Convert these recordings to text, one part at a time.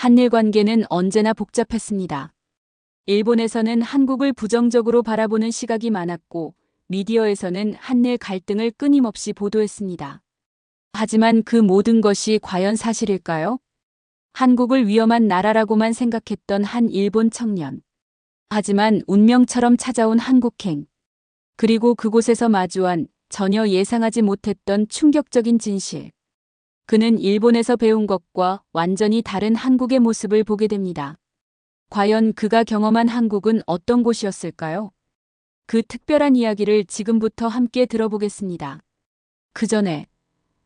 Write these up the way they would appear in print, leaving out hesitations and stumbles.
한일 관계는 언제나 복잡했습니다. 일본에서는 한국을 부정적으로 바라보는 시각이 많았고, 미디어에서는 한일 갈등을 끊임없이 보도했습니다. 하지만 그 모든 것이 과연 사실일까요? 한국을 위험한 나라라고만 생각했던 한 일본 청년. 하지만 운명처럼 찾아온 한국행. 그리고 그곳에서 마주한 전혀 예상하지 못했던 충격적인 진실. 그는 일본에서 배운 것과 완전히 다른 한국의 모습을 보게 됩니다. 과연 그가 경험한 한국은 어떤 곳이었을까요? 그 특별한 이야기를 지금부터 함께 들어보겠습니다. 그 전에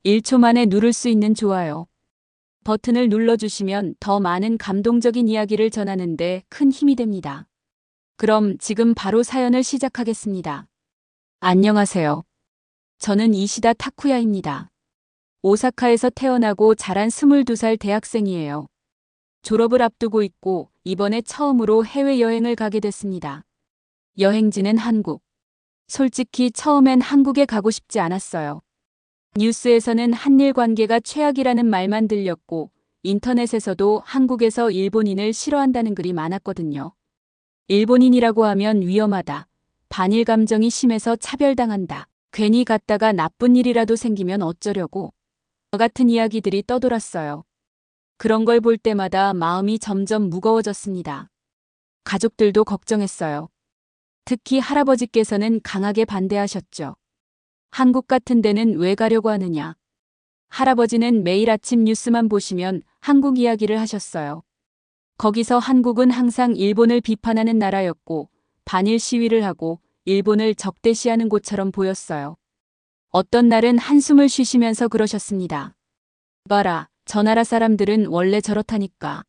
1초 만에 누를 수 있는 좋아요 버튼을 눌러주시면 더 많은 감동적인 이야기를 전하는데 큰 힘이 됩니다. 그럼 지금 바로 사연을 시작하겠습니다. 안녕하세요. 저는 이시다 타쿠야입니다. 오사카에서 태어나고 자란 22살 대학생이에요. 졸업을 앞두고 있고 이번에 처음으로 해외여행을 가게 됐습니다. 여행지는 한국. 솔직히 처음엔 한국에 가고 싶지 않았어요. 뉴스에서는 한일 관계가 최악이라는 말만 들렸고 인터넷에서도 한국에서 일본인을 싫어한다는 글이 많았거든요. 일본인이라고 하면 위험하다. 반일 감정이 심해서 차별당한다. 괜히 갔다가 나쁜 일이라도 생기면 어쩌려고. 같은 이야기들이 떠돌았어요. 그런 걸 볼 때마다 마음이 점점 무거워졌습니다. 가족들도 걱정했어요. 특히 할아버지께서는 강하게 반대하셨죠. 한국 같은 데는 왜 가려고 하느냐. 할아버지는 매일 아침 뉴스만 보시면 한국 이야기를 하셨어요. 거기서 한국은 항상 일본을 비판하는 나라였고 반일 시위를 하고 일본을 적대시하는 곳처럼 보였어요. 어떤 날은 한숨을 쉬시면서 그러셨습니다. 봐라, 저 나라 사람들은 원래 저렇다니까.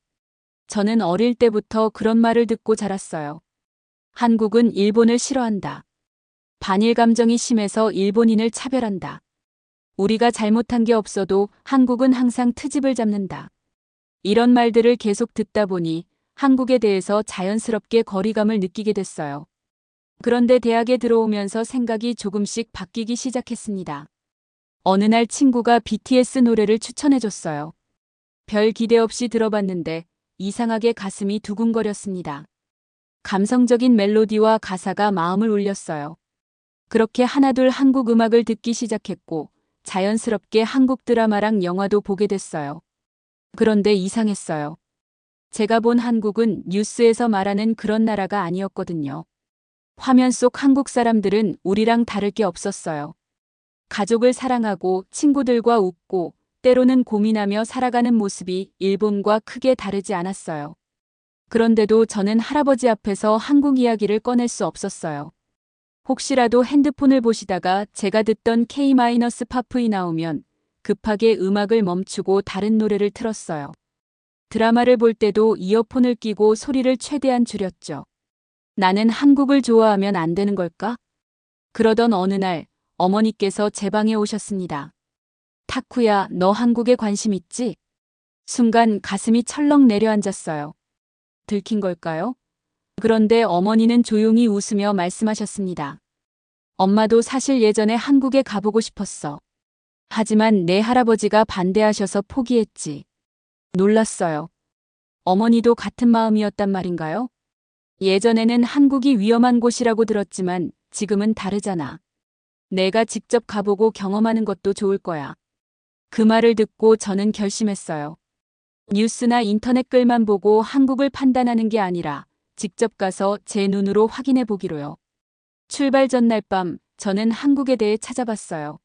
저는 어릴 때부터 그런 말을 듣고 자랐어요. 한국은 일본을 싫어한다. 반일 감정이 심해서 일본인을 차별한다. 우리가 잘못한 게 없어도 한국은 항상 트집을 잡는다. 이런 말들을 계속 듣다 보니 한국에 대해서 자연스럽게 거리감을 느끼게 됐어요. 그런데 대학에 들어오면서 생각이 조금씩 바뀌기 시작했습니다. 어느 날 친구가 BTS 노래를 추천해줬어요. 별 기대 없이 들어봤는데 이상하게 가슴이 두근거렸습니다. 감성적인 멜로디와 가사가 마음을 울렸어요. 그렇게 하나둘 한국 음악을 듣기 시작했고 자연스럽게 한국 드라마랑 영화도 보게 됐어요. 그런데 이상했어요. 제가 본 한국은 뉴스에서 말하는 그런 나라가 아니었거든요. 화면 속 한국 사람들은 우리랑 다를 게 없었어요. 가족을 사랑하고 친구들과 웃고 때로는 고민하며 살아가는 모습이 일본과 크게 다르지 않았어요. 그런데도 저는 할아버지 앞에서 한국 이야기를 꺼낼 수 없었어요. 혹시라도 핸드폰을 보시다가 제가 듣던 K-팝이 나오면 급하게 음악을 멈추고 다른 노래를 틀었어요. 드라마를 볼 때도 이어폰을 끼고 소리를 최대한 줄였죠. 나는 한국을 좋아하면 안 되는 걸까? 그러던 어느 날 어머니께서 제 방에 오셨습니다. 타쿠야, 너 한국에 관심 있지? 순간 가슴이 철렁 내려앉았어요. 들킨 걸까요? 그런데 어머니는 조용히 웃으며 말씀하셨습니다. 엄마도 사실 예전에 한국에 가보고 싶었어. 하지만 내 할아버지가 반대하셔서 포기했지. 놀랐어요. 어머니도 같은 마음이었단 말인가요? 예전에는 한국이 위험한 곳이라고 들었지만 지금은 다르잖아. 내가 직접 가보고 경험하는 것도 좋을 거야. 그 말을 듣고 저는 결심했어요. 뉴스나 인터넷 글만 보고 한국을 판단하는 게 아니라 직접 가서 제 눈으로 확인해 보기로요. 출발 전날 밤 저는 한국에 대해 찾아봤어요.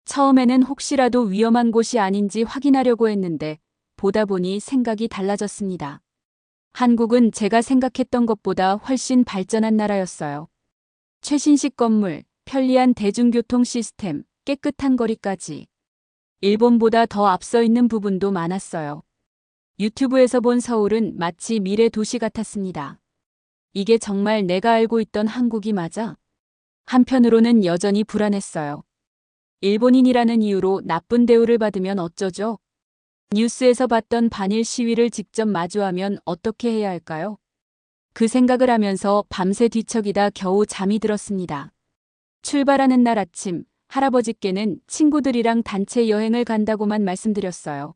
처음에는 혹시라도 위험한 곳이 아닌지 확인하려고 했는데 보다 보니 생각이 달라졌습니다. 한국은 제가 생각했던 것보다 훨씬 발전한 나라였어요. 최신식 건물, 편리한 대중교통 시스템, 깨끗한 거리까지. 일본보다 더 앞서 있는 부분도 많았어요. 유튜브에서 본 서울은 마치 미래 도시 같았습니다. 이게 정말 내가 알고 있던 한국이 맞아? 한편으로는 여전히 불안했어요. 일본인이라는 이유로 나쁜 대우를 받으면 어쩌죠? 뉴스에서 봤던 반일 시위를 직접 마주하면 어떻게 해야 할까요? 그 생각을 하면서 밤새 뒤척이다 겨우 잠이 들었습니다. 출발하는 날 아침, 할아버지께는 친구들이랑 단체 여행을 간다고만 말씀드렸어요.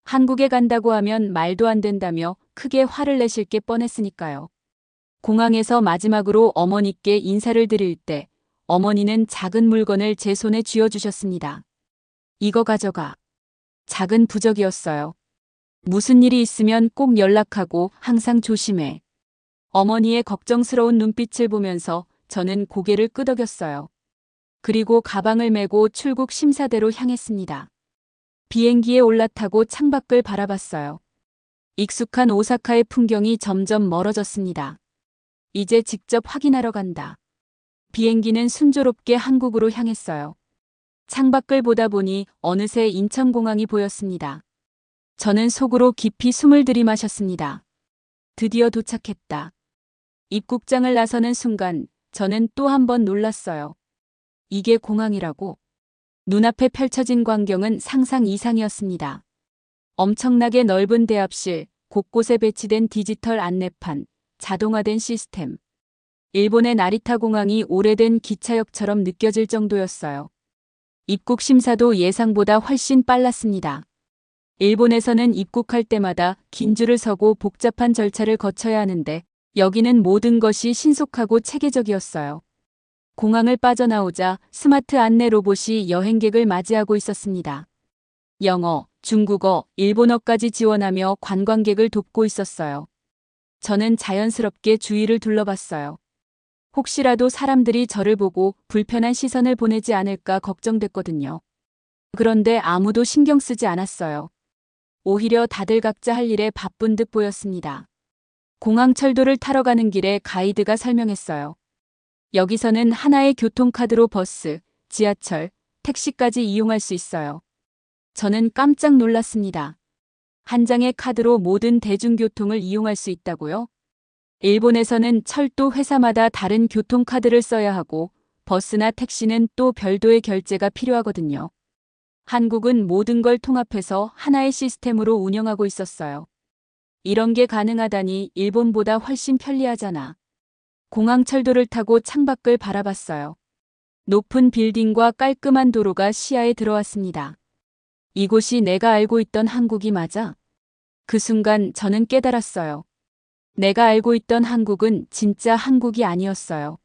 한국에 간다고 하면 말도 안 된다며 크게 화를 내실 게 뻔했으니까요. 공항에서 마지막으로 어머니께 인사를 드릴 때 어머니는 작은 물건을 제 손에 쥐어주셨습니다. 이거 가져가. 작은 부적이었어요. 무슨 일이 있으면 꼭 연락하고 항상 조심해. 어머니의 걱정스러운 눈빛을 보면서 저는 고개를 끄덕였어요. 그리고 가방을 메고 출국 심사대로 향했습니다. 비행기에 올라타고 창밖을 바라봤어요. 익숙한 오사카의 풍경이 점점 멀어졌습니다. 이제 직접 확인하러 간다. 비행기는 순조롭게 한국으로 향했어요. 창밖을 보다 보니 어느새 인천공항이 보였습니다. 저는 속으로 깊이 숨을 들이마셨습니다. 드디어 도착했다. 입국장을 나서는 순간 저는 또 한 번 놀랐어요. 이게 공항이라고? 눈앞에 펼쳐진 광경은 상상 이상이었습니다. 엄청나게 넓은 대합실, 곳곳에 배치된 디지털 안내판, 자동화된 시스템. 일본의 나리타 공항이 오래된 기차역처럼 느껴질 정도였어요. 입국 심사도 예상보다 훨씬 빨랐습니다. 일본에서는 입국할 때마다 긴 줄을 서고 복잡한 절차를 거쳐야 하는데 여기는 모든 것이 신속하고 체계적이었어요. 공항을 빠져나오자 스마트 안내 로봇이 여행객을 맞이하고 있었습니다. 영어, 중국어, 일본어까지 지원하며 관광객을 돕고 있었어요. 저는 자연스럽게 주위를 둘러봤어요. 혹시라도 사람들이 저를 보고 불편한 시선을 보내지 않을까 걱정됐거든요. 그런데 아무도 신경 쓰지 않았어요. 오히려 다들 각자 할 일에 바쁜 듯 보였습니다. 공항철도를 타러 가는 길에 가이드가 설명했어요. 여기서는 하나의 교통카드로 버스, 지하철, 택시까지 이용할 수 있어요. 저는 깜짝 놀랐습니다. 한 장의 카드로 모든 대중교통을 이용할 수 있다고요? 일본에서는 철도 회사마다 다른 교통카드를 써야 하고 버스나 택시는 또 별도의 결제가 필요하거든요. 한국은 모든 걸 통합해서 하나의 시스템으로 운영하고 있었어요. 이런 게 가능하다니 일본보다 훨씬 편리하잖아. 공항철도를 타고 창밖을 바라봤어요. 높은 빌딩과 깔끔한 도로가 시야에 들어왔습니다. 이곳이 내가 알고 있던 한국이 맞아? 그 순간 저는 깨달았어요. 내가 알고 있던 한국은 진짜 한국이 아니었어요.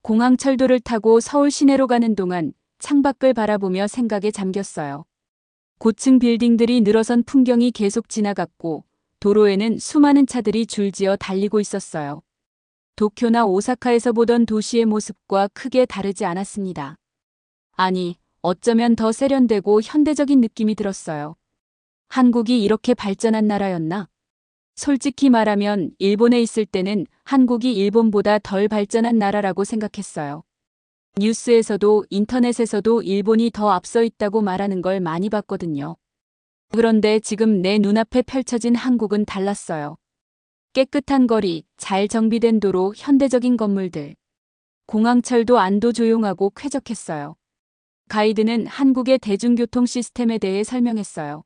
공항철도를 타고 서울 시내로 가는 동안 창밖을 바라보며 생각에 잠겼어요. 고층 빌딩들이 늘어선 풍경이 계속 지나갔고 도로에는 수많은 차들이 줄지어 달리고 있었어요. 도쿄나 오사카에서 보던 도시의 모습과 크게 다르지 않았습니다. 아니, 어쩌면 더 세련되고 현대적인 느낌이 들었어요. 한국이 이렇게 발전한 나라였나? 솔직히 말하면 일본에 있을 때는 한국이 일본보다 덜 발전한 나라라고 생각했어요. 뉴스에서도 인터넷에서도 일본이 더 앞서 있다고 말하는 걸 많이 봤거든요. 그런데 지금 내 눈앞에 펼쳐진 한국은 달랐어요. 깨끗한 거리, 잘 정비된 도로, 현대적인 건물들. 공항철도 안도 조용하고 쾌적했어요. 가이드는 한국의 대중교통 시스템에 대해 설명했어요.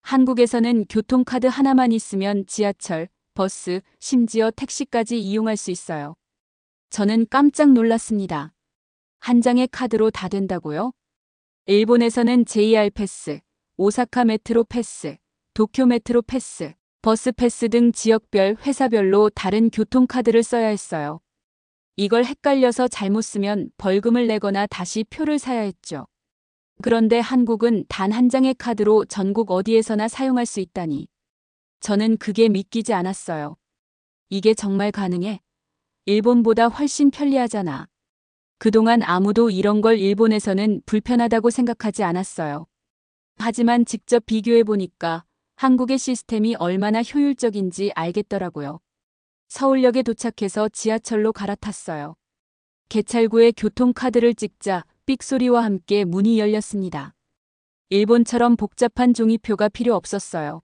한국에서는 교통카드 하나만 있으면 지하철, 버스, 심지어 택시까지 이용할 수 있어요. 저는 깜짝 놀랐습니다. 한 장의 카드로 다 된다고요? 일본에서는 JR 패스, 오사카 메트로 패스, 도쿄 메트로 패스, 버스 패스 등 지역별, 회사별로 다른 교통카드를 써야 했어요. 이걸 헷갈려서 잘못 쓰면 벌금을 내거나 다시 표를 사야 했죠. 그런데 한국은 단 한 장의 카드로 전국 어디에서나 사용할 수 있다니. 저는 그게 믿기지 않았어요. 이게 정말 가능해? 일본보다 훨씬 편리하잖아. 그동안 아무도 이런 걸 일본에서는 불편하다고 생각하지 않았어요. 하지만 직접 비교해 보니까 한국의 시스템이 얼마나 효율적인지 알겠더라고요. 서울역에 도착해서 지하철로 갈아탔어요. 개찰구에 교통카드를 찍자 삑소리와 함께 문이 열렸습니다. 일본처럼 복잡한 종이표가 필요 없었어요.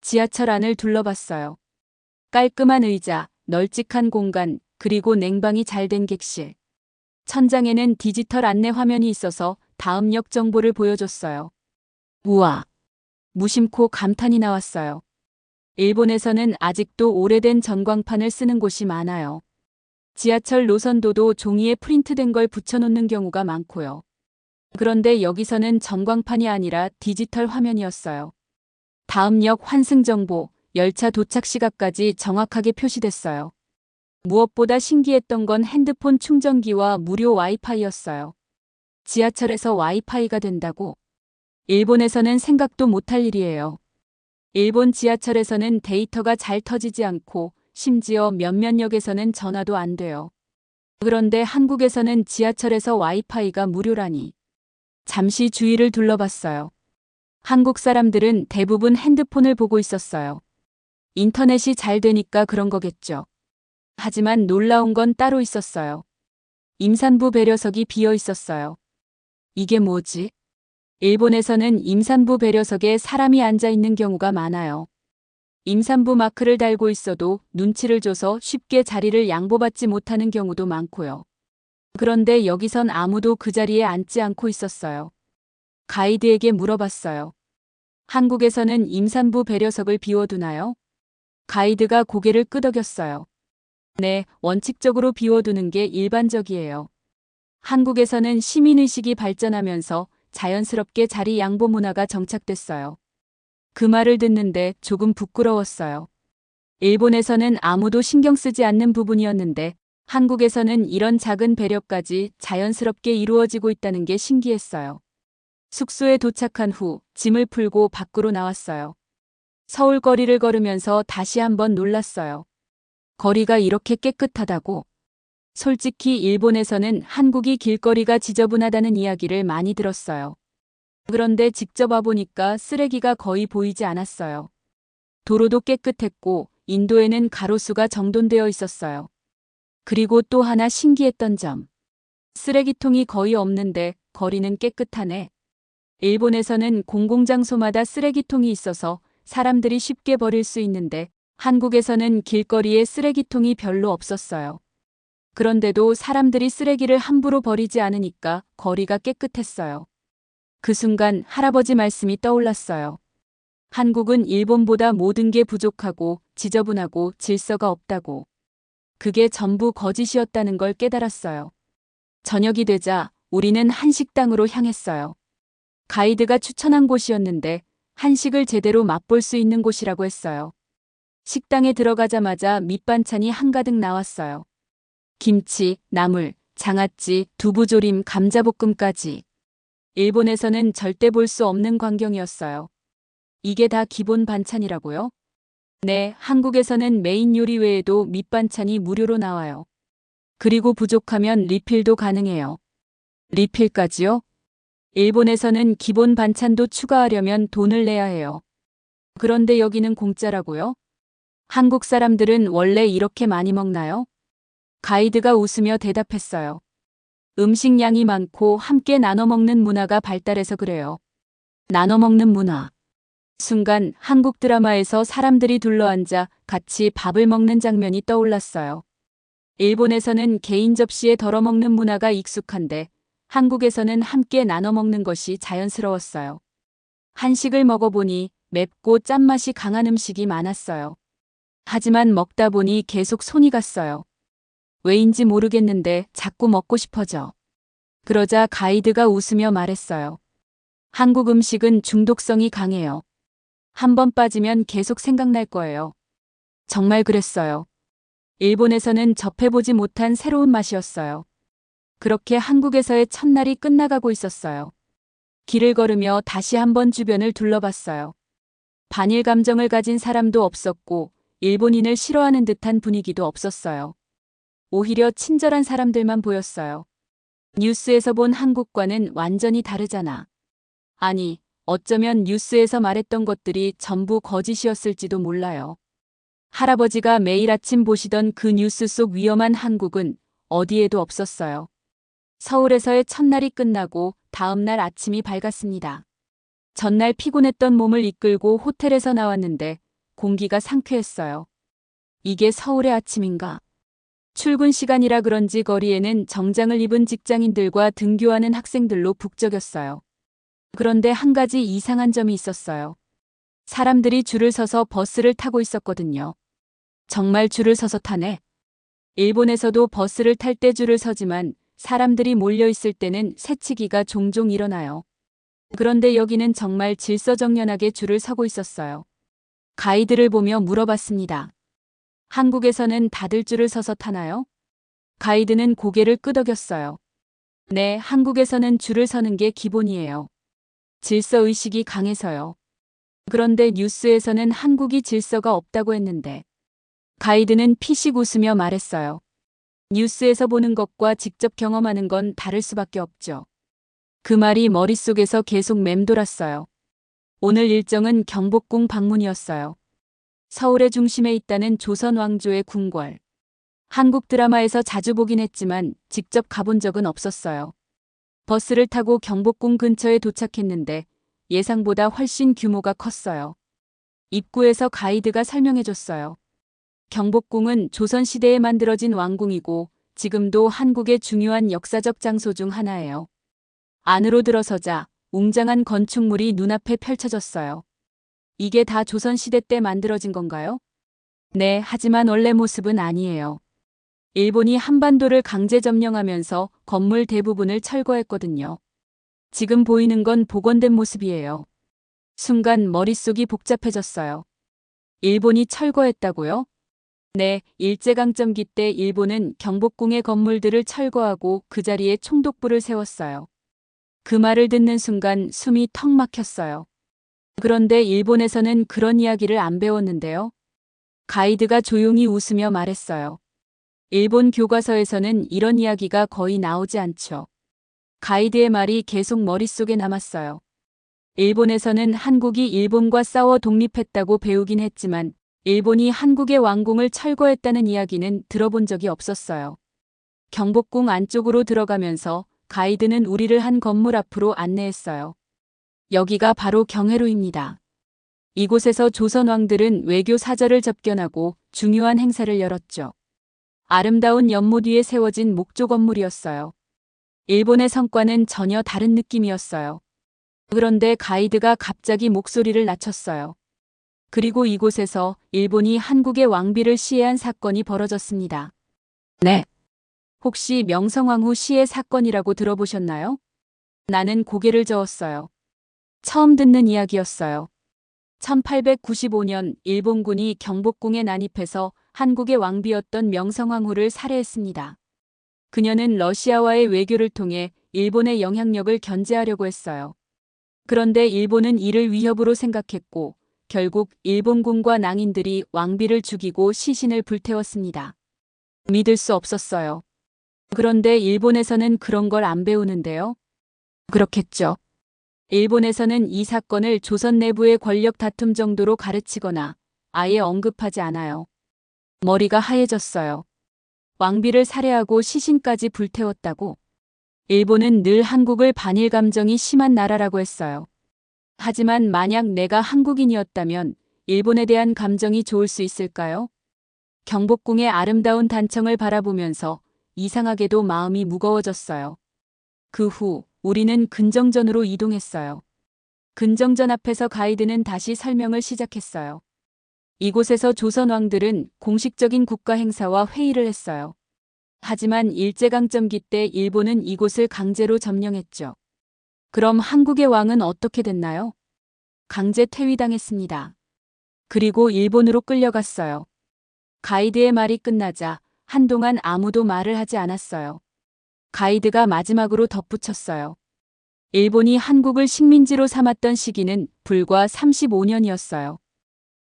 지하철 안을 둘러봤어요. 깔끔한 의자, 널찍한 공간, 그리고 냉방이 잘 된 객실. 천장에는 디지털 안내 화면이 있어서 다음 역 정보를 보여줬어요. 우와! 무심코 감탄이 나왔어요. 일본에서는 아직도 오래된 전광판을 쓰는 곳이 많아요. 지하철 노선도도 종이에 프린트된 걸 붙여놓는 경우가 많고요. 그런데 여기서는 전광판이 아니라 디지털 화면이었어요. 다음 역 환승정보, 열차 도착 시각까지 정확하게 표시됐어요. 무엇보다 신기했던 건 핸드폰 충전기와 무료 와이파이였어요. 지하철에서 와이파이가 된다고? 일본에서는 생각도 못할 일이에요. 일본 지하철에서는 데이터가 잘 터지지 않고 심지어 몇몇 역에서는 전화도 안 돼요. 그런데 한국에서는 지하철에서 와이파이가 무료라니. 잠시 주위를 둘러봤어요. 한국 사람들은 대부분 핸드폰을 보고 있었어요. 인터넷이 잘 되니까 그런 거겠죠. 하지만 놀라운 건 따로 있었어요. 임산부 배려석이 비어 있었어요. 이게 뭐지? 일본에서는 임산부 배려석에 사람이 앉아 있는 경우가 많아요. 임산부 마크를 달고 있어도 눈치를 줘서 쉽게 자리를 양보받지 못하는 경우도 많고요. 그런데 여기선 아무도 그 자리에 앉지 않고 있었어요. 가이드에게 물어봤어요. 한국에서는 임산부 배려석을 비워두나요? 가이드가 고개를 끄덕였어요. 네, 원칙적으로 비워두는 게 일반적이에요. 한국에서는 시민의식이 발전하면서 자연스럽게 자리 양보 문화가 정착됐어요. 그 말을 듣는데 조금 부끄러웠어요. 일본에서는 아무도 신경 쓰지 않는 부분이었는데 한국에서는 이런 작은 배려까지 자연스럽게 이루어지고 있다는 게 신기했어요. 숙소에 도착한 후 짐을 풀고 밖으로 나왔어요. 서울 거리를 걸으면서 다시 한번 놀랐어요. 거리가 이렇게 깨끗하다고? 솔직히 일본에서는 한국이 길거리가 지저분하다는 이야기를 많이 들었어요. 그런데 직접 와보니까 쓰레기가 거의 보이지 않았어요. 도로도 깨끗했고 인도에는 가로수가 정돈되어 있었어요. 그리고 또 하나 신기했던 점. 쓰레기통이 거의 없는데 거리는 깨끗하네. 일본에서는 공공장소마다 쓰레기통이 있어서 사람들이 쉽게 버릴 수 있는데 한국에서는 길거리에 쓰레기통이 별로 없었어요. 그런데도 사람들이 쓰레기를 함부로 버리지 않으니까 거리가 깨끗했어요. 그 순간 할아버지 말씀이 떠올랐어요. 한국은 일본보다 모든 게 부족하고 지저분하고 질서가 없다고. 그게 전부 거짓이었다는 걸 깨달았어요. 저녁이 되자 우리는 한식당으로 향했어요. 가이드가 추천한 곳이었는데 한식을 제대로 맛볼 수 있는 곳이라고 했어요. 식당에 들어가자마자 밑반찬이 한가득 나왔어요. 김치, 나물, 장아찌, 두부조림, 감자볶음까지. 일본에서는 절대 볼 수 없는 광경이었어요. 이게 다 기본 반찬이라고요? 네, 한국에서는 메인 요리 외에도 밑반찬이 무료로 나와요. 그리고 부족하면 리필도 가능해요. 리필까지요? 일본에서는 기본 반찬도 추가하려면 돈을 내야 해요. 그런데 여기는 공짜라고요? 한국 사람들은 원래 이렇게 많이 먹나요? 가이드가 웃으며 대답했어요. 음식 양이 많고 함께 나눠 먹는 문화가 발달해서 그래요. 나눠 먹는 문화. 순간 한국 드라마에서 사람들이 둘러앉아 같이 밥을 먹는 장면이 떠올랐어요. 일본에서는 개인 접시에 덜어 먹는 문화가 익숙한데 한국에서는 함께 나눠 먹는 것이 자연스러웠어요. 한식을 먹어보니 맵고 짠맛이 강한 음식이 많았어요. 하지만 먹다 보니 계속 손이 갔어요. 왜인지 모르겠는데 자꾸 먹고 싶어져. 그러자 가이드가 웃으며 말했어요. 한국 음식은 중독성이 강해요. 한번 빠지면 계속 생각날 거예요. 정말 그랬어요. 일본에서는 접해보지 못한 새로운 맛이었어요. 그렇게 한국에서의 첫날이 끝나가고 있었어요. 길을 걸으며 다시 한번 주변을 둘러봤어요. 반일 감정을 가진 사람도 없었고 일본인을 싫어하는 듯한 분위기도 없었어요. 오히려 친절한 사람들만 보였어요. 뉴스에서 본 한국과는 완전히 다르잖아. 아니, 어쩌면 뉴스에서 말했던 것들이 전부 거짓이었을지도 몰라요. 할아버지가 매일 아침 보시던 그 뉴스 속 위험한 한국은 어디에도 없었어요. 서울에서의 첫날이 끝나고 다음날 아침이 밝았습니다. 전날 피곤했던 몸을 이끌고 호텔에서 나왔는데 공기가 상쾌했어요. 이게 서울의 아침인가? 출근 시간이라 그런지 거리에는 정장을 입은 직장인들과 등교하는 학생들로 북적였어요. 그런데 한 가지 이상한 점이 있었어요. 사람들이 줄을 서서 버스를 타고 있었거든요. 정말 줄을 서서 타네. 일본에서도 버스를 탈 때 줄을 서지만 사람들이 몰려 있을 때는 새치기가 종종 일어나요. 그런데 여기는 정말 질서정연하게 줄을 서고 있었어요. 가이드를 보며 물어봤습니다. 한국에서는 다들 줄을 서서 타나요? 가이드는 고개를 끄덕였어요. 네, 한국에서는 줄을 서는 게 기본이에요. 질서의식이 강해서요. 그런데 뉴스에서는 한국이 질서가 없다고 했는데. 가이드는 피식 웃으며 말했어요. 뉴스에서 보는 것과 직접 경험하는 건 다를 수밖에 없죠. 그 말이 머릿속에서 계속 맴돌았어요. 오늘 일정은 경복궁 방문이었어요. 서울의 중심에 있다는 조선 왕조의 궁궐. 한국 드라마에서 자주 보긴 했지만 직접 가본 적은 없었어요. 버스를 타고 경복궁 근처에 도착했는데 예상보다 훨씬 규모가 컸어요. 입구에서 가이드가 설명해줬어요. 경복궁은 조선시대에 만들어진 왕궁이고 지금도 한국의 중요한 역사적 장소 중 하나예요. 안으로 들어서자 웅장한 건축물이 눈앞에 펼쳐졌어요. 이게 다 조선시대 때 만들어진 건가요? 네, 하지만 원래 모습은 아니에요. 일본이 한반도를 강제 점령하면서 건물 대부분을 철거했거든요. 지금 보이는 건 복원된 모습이에요. 순간 머릿속이 복잡해졌어요. 일본이 철거했다고요? 네, 일제강점기 때 일본은 경복궁의 건물들을 철거하고 그 자리에 총독부를 세웠어요. 그 말을 듣는 순간 숨이 턱 막혔어요. 그런데 일본에서는 그런 이야기를 안 배웠는데요. 가이드가 조용히 웃으며 말했어요. 일본 교과서에서는 이런 이야기가 거의 나오지 않죠. 가이드의 말이 계속 머릿속에 남았어요. 일본에서는 한국이 일본과 싸워 독립했다고 배우긴 했지만 일본이 한국의 왕궁을 철거했다는 이야기는 들어본 적이 없었어요. 경복궁 안쪽으로 들어가면서 가이드는 우리를 한 건물 앞으로 안내했어요. 여기가 바로 경회로입니다. 이곳에서 조선 왕들은 외교 사절을 접견하고 중요한 행사를 열었죠. 아름다운 연못 위에 세워진 목조 건물이었어요. 일본의 성과는 전혀 다른 느낌이었어요. 그런데 가이드가 갑자기 목소리를 낮췄어요. 그리고 이곳에서 일본이 한국의 왕비를 시해한 사건이 벌어졌습니다. 네. 혹시 명성황후 시해 사건이라고 들어보셨나요? 나는 고개를 저었어요. 처음 듣는 이야기였어요. 1895년 일본군이 경복궁에 난입해서 한국의 왕비였던 명성황후를 살해했습니다. 그녀는 러시아와의 외교를 통해 일본의 영향력을 견제하려고 했어요. 그런데 일본은 이를 위협으로 생각했고 결국 일본군과 낭인들이 왕비를 죽이고 시신을 불태웠습니다. 믿을 수 없었어요. 그런데 일본에서는 그런 걸 안 배우는데요. 그렇겠죠. 일본에서는 이 사건을 조선 내부의 권력 다툼 정도로 가르치거나 아예 언급하지 않아요. 머리가 하얘졌어요. 왕비를 살해하고 시신까지 불태웠다고? 일본은 늘 한국을 반일 감정이 심한 나라라고 했어요. 하지만 만약 내가 한국인이었다면 일본에 대한 감정이 좋을 수 있을까요? 경복궁의 아름다운 단청을 바라보면서 이상하게도 마음이 무거워졌어요. 그 후 우리는 근정전으로 이동했어요. 근정전 앞에서 가이드는 다시 설명을 시작했어요. 이곳에서 조선 왕들은 공식적인 국가 행사와 회의를 했어요. 하지만 일제강점기 때 일본은 이곳을 강제로 점령했죠. 그럼 한국의 왕은 어떻게 됐나요? 강제 퇴위당했습니다. 그리고 일본으로 끌려갔어요. 가이드의 말이 끝나자 한동안 아무도 말을 하지 않았어요. 가이드가 마지막으로 덧붙였어요. 일본이 한국을 식민지로 삼았던 시기는 불과 35년이었어요.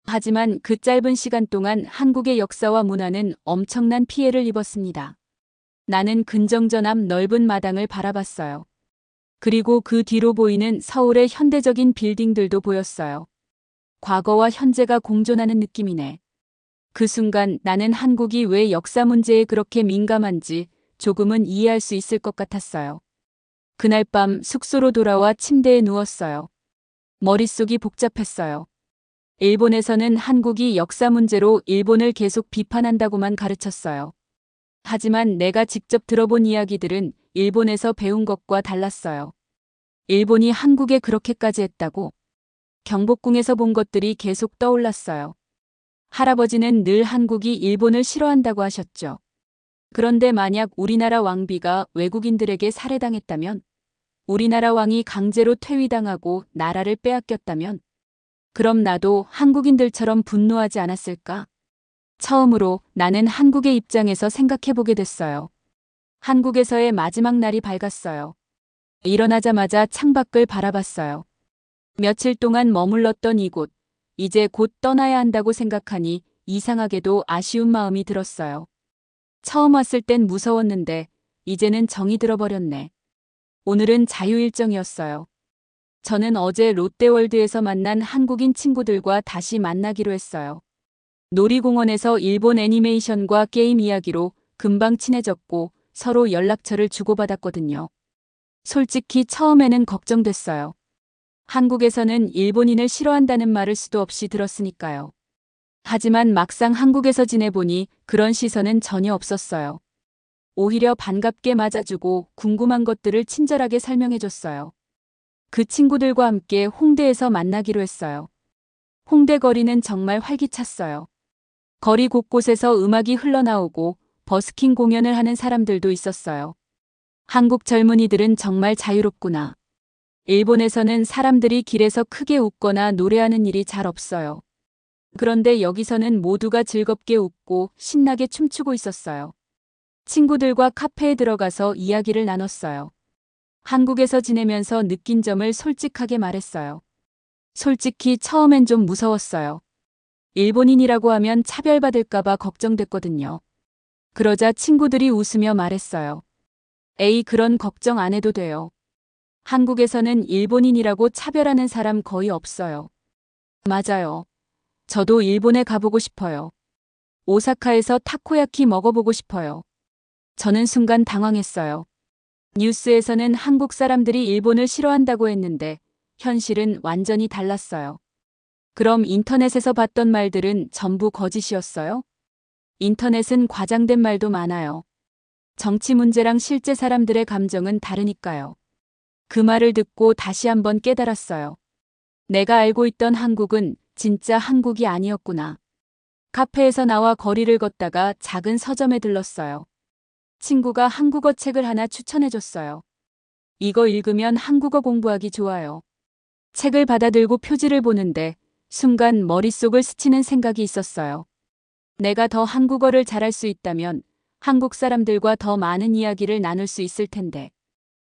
하지만 그 짧은 시간 동안 한국의 역사와 문화는 엄청난 피해를 입었습니다. 나는 근정전 앞 넓은 마당을 바라봤어요. 그리고 그 뒤로 보이는 서울의 현대적인 빌딩들도 보였어요. 과거와 현재가 공존하는 느낌이네. 그 순간 나는 한국이 왜 역사 문제에 그렇게 민감한지 조금은 이해할 수 있을 것 같았어요. 그날 밤 숙소로 돌아와 침대에 누웠어요. 머릿속이 복잡했어요. 일본에서는 한국이 역사 문제로 일본을 계속 비판한다고만 가르쳤어요. 하지만 내가 직접 들어본 이야기들은 일본에서 배운 것과 달랐어요. 일본이 한국에 그렇게까지 했다고? 경복궁에서 본 것들이 계속 떠올랐어요. 할아버지는 늘 한국이 일본을 싫어한다고 하셨죠. 그런데 만약 우리나라 왕비가 외국인들에게 살해당했다면? 우리나라 왕이 강제로 퇴위당하고 나라를 빼앗겼다면 그럼 나도 한국인들처럼 분노하지 않았을까? 처음으로 나는 한국의 입장에서 생각해보게 됐어요. 한국에서의 마지막 날이 밝았어요. 일어나자마자 창밖을 바라봤어요. 며칠 동안 머물렀던 이곳, 이제 곧 떠나야 한다고 생각하니 이상하게도 아쉬운 마음이 들었어요. 처음 왔을 땐 무서웠는데 이제는 정이 들어버렸네. 오늘은 자유일정이었어요. 저는 어제 롯데월드에서 만난 한국인 친구들과 다시 만나기로 했어요. 놀이공원에서 일본 애니메이션과 게임 이야기로 금방 친해졌고 서로 연락처를 주고받았거든요. 솔직히 처음에는 걱정됐어요. 한국에서는 일본인을 싫어한다는 말을 수도 없이 들었으니까요. 하지만 막상 한국에서 지내보니 그런 시선은 전혀 없었어요. 오히려 반갑게 맞아주고 궁금한 것들을 친절하게 설명해줬어요. 그 친구들과 함께 홍대에서 만나기로 했어요. 홍대 거리는 정말 활기찼어요. 거리 곳곳에서 음악이 흘러나오고 버스킹 공연을 하는 사람들도 있었어요. 한국 젊은이들은 정말 자유롭구나. 일본에서는 사람들이 길에서 크게 웃거나 노래하는 일이 잘 없어요. 그런데 여기서는 모두가 즐겁게 웃고 신나게 춤추고 있었어요. 친구들과 카페에 들어가서 이야기를 나눴어요. 한국에서 지내면서 느낀 점을 솔직하게 말했어요. 솔직히 처음엔 좀 무서웠어요. 일본인이라고 하면 차별받을까봐 걱정됐거든요. 그러자 친구들이 웃으며 말했어요. 에이, 그런 걱정 안 해도 돼요. 한국에서는 일본인이라고 차별하는 사람 거의 없어요. 맞아요. 저도 일본에 가보고 싶어요. 오사카에서 타코야키 먹어보고 싶어요. 저는 순간 당황했어요. 뉴스에서는 한국 사람들이 일본을 싫어한다고 했는데 현실은 완전히 달랐어요. 그럼 인터넷에서 봤던 말들은 전부 거짓이었어요? 인터넷은 과장된 말도 많아요. 정치 문제랑 실제 사람들의 감정은 다르니까요. 그 말을 듣고 다시 한번 깨달았어요. 내가 알고 있던 한국은 진짜 한국이 아니었구나. 카페에서 나와 거리를 걷다가 작은 서점에 들렀어요. 친구가 한국어 책을 하나 추천해줬어요. 이거 읽으면 한국어 공부하기 좋아요. 책을 받아들고 표지를 보는데 순간 머릿속을 스치는 생각이 있었어요. 내가 더 한국어를 잘할 수 있다면 한국 사람들과 더 많은 이야기를 나눌 수 있을 텐데.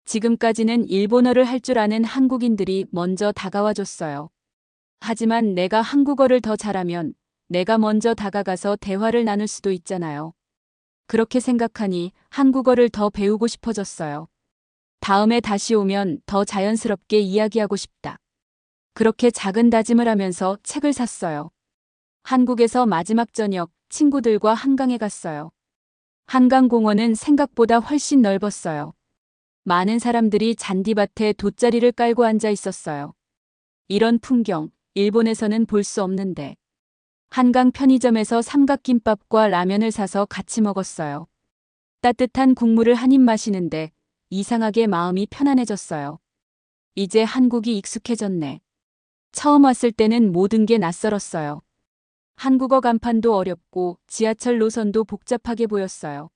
지금까지는 일본어를 할 줄 아는 한국인들이 먼저 다가와 줬어요. 하지만 내가 한국어를 더 잘하면 내가 먼저 다가가서 대화를 나눌 수도 있잖아요. 그렇게 생각하니 한국어를 더 배우고 싶어졌어요. 다음에 다시 오면 더 자연스럽게 이야기하고 싶다. 그렇게 작은 다짐을 하면서 책을 샀어요. 한국에서 마지막 저녁 친구들과 한강에 갔어요. 한강공원은 생각보다 훨씬 넓었어요. 많은 사람들이 잔디밭에 돗자리를 깔고 앉아 있었어요. 이런 풍경, 일본에서는 볼 수 없는데. 한강 편의점에서 삼각김밥과 라면을 사서 같이 먹었어요. 따뜻한 국물을 한 입 마시는데 이상하게 마음이 편안해졌어요. 이제 한국이 익숙해졌네. 처음 왔을 때는 모든 게 낯설었어요. 한국어 간판도 어렵고 지하철 노선도 복잡하게 보였어요.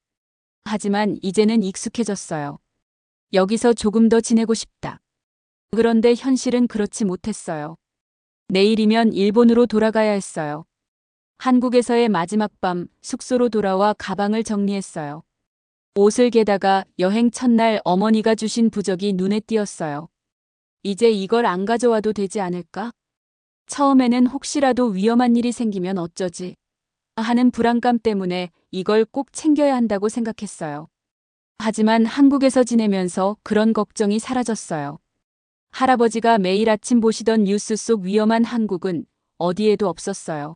하지만 이제는 익숙해졌어요. 여기서 조금 더 지내고 싶다. 그런데 현실은 그렇지 못했어요. 내일이면 일본으로 돌아가야 했어요. 한국에서의 마지막 밤 숙소로 돌아와 가방을 정리했어요. 옷을 개다가 여행 첫날 어머니가 주신 부적이 눈에 띄었어요. 이제 이걸 안 가져와도 되지 않을까? 처음에는 혹시라도 위험한 일이 생기면 어쩌지 하는 불안감 때문에 이걸 꼭 챙겨야 한다고 생각했어요. 하지만 한국에서 지내면서 그런 걱정이 사라졌어요. 할아버지가 매일 아침 보시던 뉴스 속 위험한 한국은 어디에도 없었어요.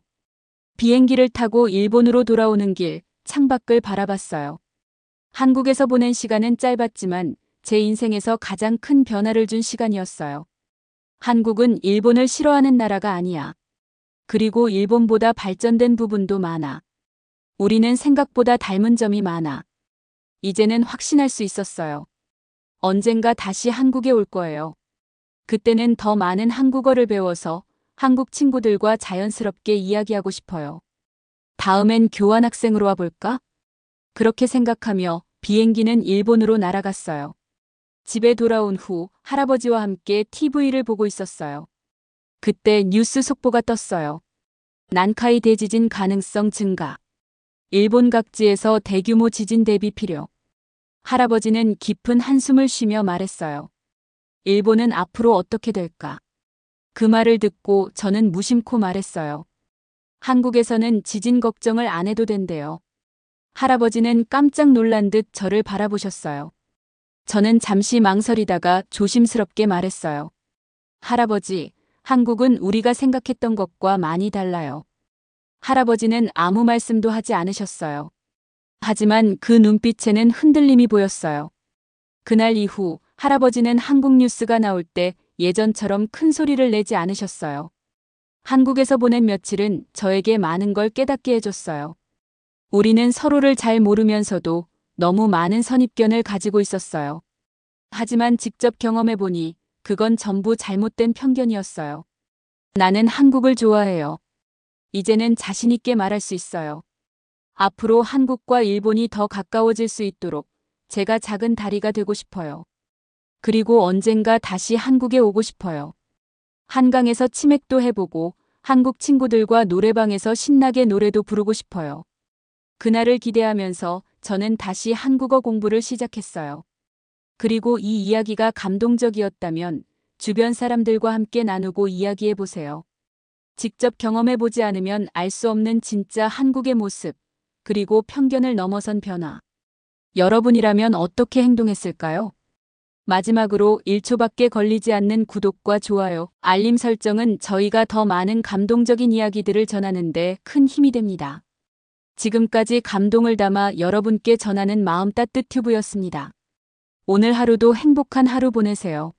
비행기를 타고 일본으로 돌아오는 길 창밖을 바라봤어요. 한국에서 보낸 시간은 짧았지만 제 인생에서 가장 큰 변화를 준 시간이었어요. 한국은 일본을 싫어하는 나라가 아니야. 그리고 일본보다 발전된 부분도 많아. 우리는 생각보다 닮은 점이 많아. 이제는 확신할 수 있었어요. 언젠가 다시 한국에 올 거예요. 그때는 더 많은 한국어를 배워서 한국 친구들과 자연스럽게 이야기하고 싶어요. 다음엔 교환학생으로 와볼까? 그렇게 생각하며 비행기는 일본으로 날아갔어요. 집에 돌아온 후 할아버지와 함께 TV를 보고 있었어요. 그때 뉴스 속보가 떴어요. 난카이 대지진 가능성 증가. 일본 각지에서 대규모 지진 대비 필요. 할아버지는 깊은 한숨을 쉬며 말했어요. 일본은 앞으로 어떻게 될까? 그 말을 듣고 저는 무심코 말했어요. 한국에서는 지진 걱정을 안 해도 된대요. 할아버지는 깜짝 놀란 듯 저를 바라보셨어요. 저는 잠시 망설이다가 조심스럽게 말했어요. 할아버지, 한국은 우리가 생각했던 것과 많이 달라요. 할아버지는 아무 말씀도 하지 않으셨어요. 하지만 그 눈빛에는 흔들림이 보였어요. 그날 이후 할아버지는 한국 뉴스가 나올 때 예전처럼 큰 소리를 내지 않으셨어요. 한국에서 보낸 며칠은 저에게 많은 걸 깨닫게 해줬어요. 우리는 서로를 잘 모르면서도 너무 많은 선입견을 가지고 있었어요. 하지만 직접 경험해보니 그건 전부 잘못된 편견이었어요. 나는 한국을 좋아해요. 이제는 자신있게 말할 수 있어요. 앞으로 한국과 일본이 더 가까워질 수 있도록 제가 작은 다리가 되고 싶어요. 그리고 언젠가 다시 한국에 오고 싶어요. 한강에서 치맥도 해보고 한국 친구들과 노래방에서 신나게 노래도 부르고 싶어요. 그날을 기대하면서 저는 다시 한국어 공부를 시작했어요. 그리고 이 이야기가 감동적이었다면 주변 사람들과 함께 나누고 이야기해보세요. 직접 경험해보지 않으면 알 수 없는 진짜 한국의 모습, 그리고 편견을 넘어선 변화. 여러분이라면 어떻게 행동했을까요? 마지막으로 1초밖에 걸리지 않는 구독과 좋아요, 알림 설정은 저희가 더 많은 감동적인 이야기들을 전하는데 큰 힘이 됩니다. 지금까지 감동을 담아 여러분께 전하는 마음 따뜻 튜브였습니다. 오늘 하루도 행복한 하루 보내세요.